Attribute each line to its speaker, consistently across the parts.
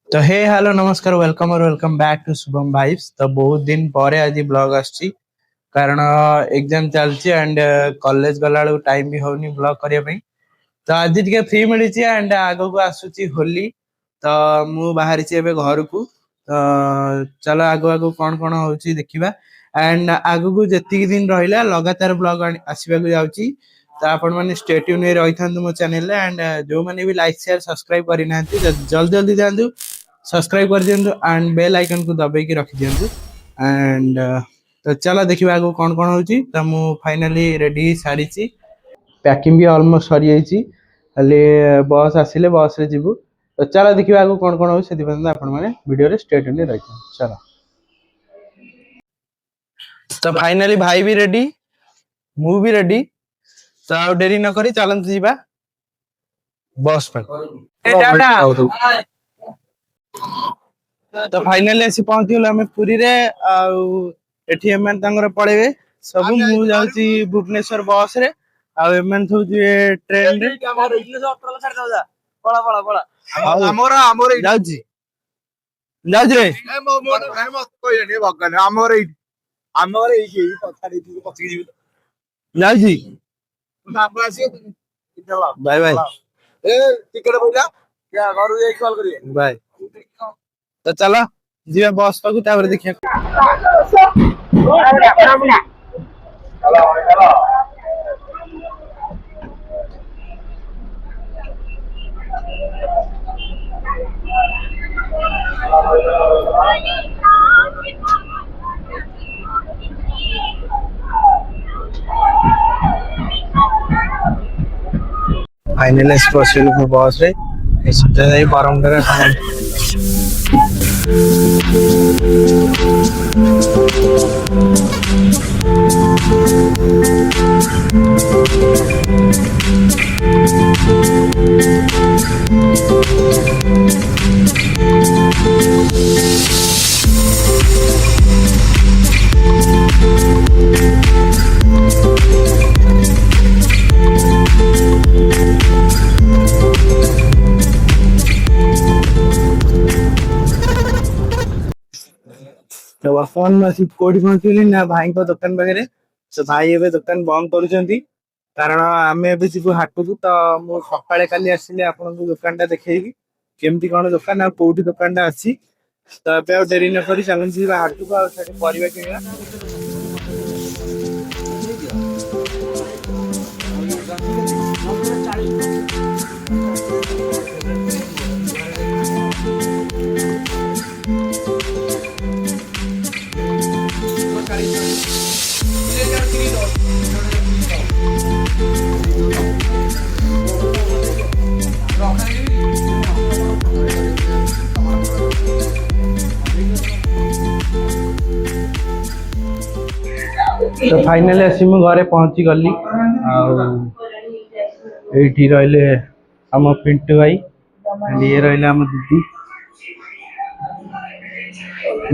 Speaker 1: तो hey hello नमस्कार welcome और welcome back to Shubham vibes. तो बहुत दिन पर आज ब्लॉग आछि कारण एग्जाम चलची एंड कॉलेज गला टाइम भी होनी ब्लॉग करने ପାଇଁ। तो आज टिके फ्री मिली एंड आगो को आसुची होली। तो मु बाहरी एबे घर को तो चलो आगो आगो कौन कौन होची देखिबा एंड आगो को जति दिन रहिला लगातार ब्लॉग आसीबा को जाउची। तो आपण माने स्टे ट्यून रे रहि थांतु मो चैनल एंड जो माने भी लाइक शेयर सब्सक्राइब करि नांती जल्दी जल्दी जांतु सब्सक्राइब कर दियंतु एंड बेल आइकन को दबाई के रखि दियंतु एंड तो चलो देखिबा आगो कौन कौन होची। तो मु फाइनली रेडी सारी छी पैकिंग भी ऑलमोस्ट सरी जाइए खाली बस आसिले बस रे जीवु। तो चलो देखिए आगो कौन कौन हो आपण माने वीडियो रे स्टे ट्यून रही चलो। तो फाइनली भाई भी रेडी मु भी रेडी तो आ डेरी न करी चलंत जीवा बस पर तो फाइनली आसी पहुंची गलो हमें पुरी रे एठी एमन तांगर पळेबे सब मु जाउची भुवनेश्वर बस रे आ एमन थौ जे ट्रेन रे हमर इले से ऑटो छाड़ दो जा पळा पळा पळा हमर जाउची जाउची रे मत कोइ ने भगन हमर एही पछाड़ी पछी जीव जाउची बाबू आसी बाय बाय ए टिकट बोला क्या घर जाई कॉल करिए बाय। तो चलो जीवा बस पाकू तापर देखिया फाइनली स्पेशल बस रे सीधा जाई बरमडा तो वर्तमान कोठी पहुंचली ना भाई को दुकान पाखे तो भाई एवं दुकान बंद कर कारण आम ए जीव हाट को तो मु सका काली आसिले आपन दुकान टा देखी केमती कौन दुकान आ कोठी दुकान टा अच्छी। तो ए डेरी न करी चलती हाट को परिवा किणा तो फाइनली आसी मु घरे पहुंची गली एठी रहले हम पिंटू भाई ये रहले हम दीदी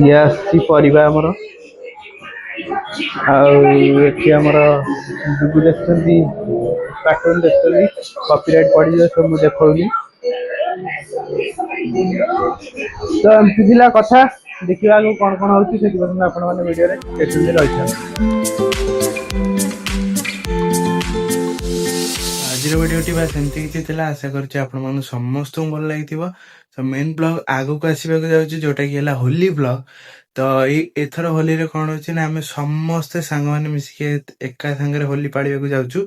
Speaker 1: ये आसी परिबा हमर आठी हमर दुगु देखछंती कार्टून देखछंती कॉपीराइट पड़ी जो सब मु देखौली। तो एमती थिला कथा देखिबा कौन कौन होची से पसंद आपण माने वीडियो रे देखि रहिछन। आज वीडियोटी बस एमती किछि थिला आशा करछि आपण माने समस्त भल लागिथिबो। तो मेन ब्लॉग आगो को आसीबा को जाउछि जोटा कि हला होली ब्लॉग। तो एथर होली रे कोन होछि ना हमें समस्त संग माने मिसि के एका संगे होली पाड़िया को जाउछु।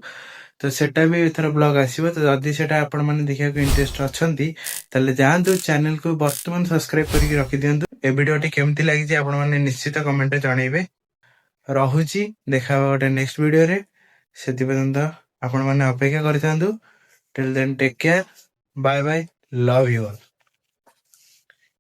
Speaker 1: तो सेटा भी एथर ब्लॉग आसीबो। तो जदी सेटा आपण माने देखिया को इंटरेस्ट अछंती तले जानतु चैनल को वर्तमान सब्सक्राइब करिक रखि दियंतु। ए वीडियोटी केमती लागि जे आपण माने निश्चित कमेंट रे जणैबे। रहुची देखा गोटे नेक्स्ट वीडियो रे सेति पर्यंत आपण माने अपेक्षा करिथांतु। Till then take care bye bye love you all.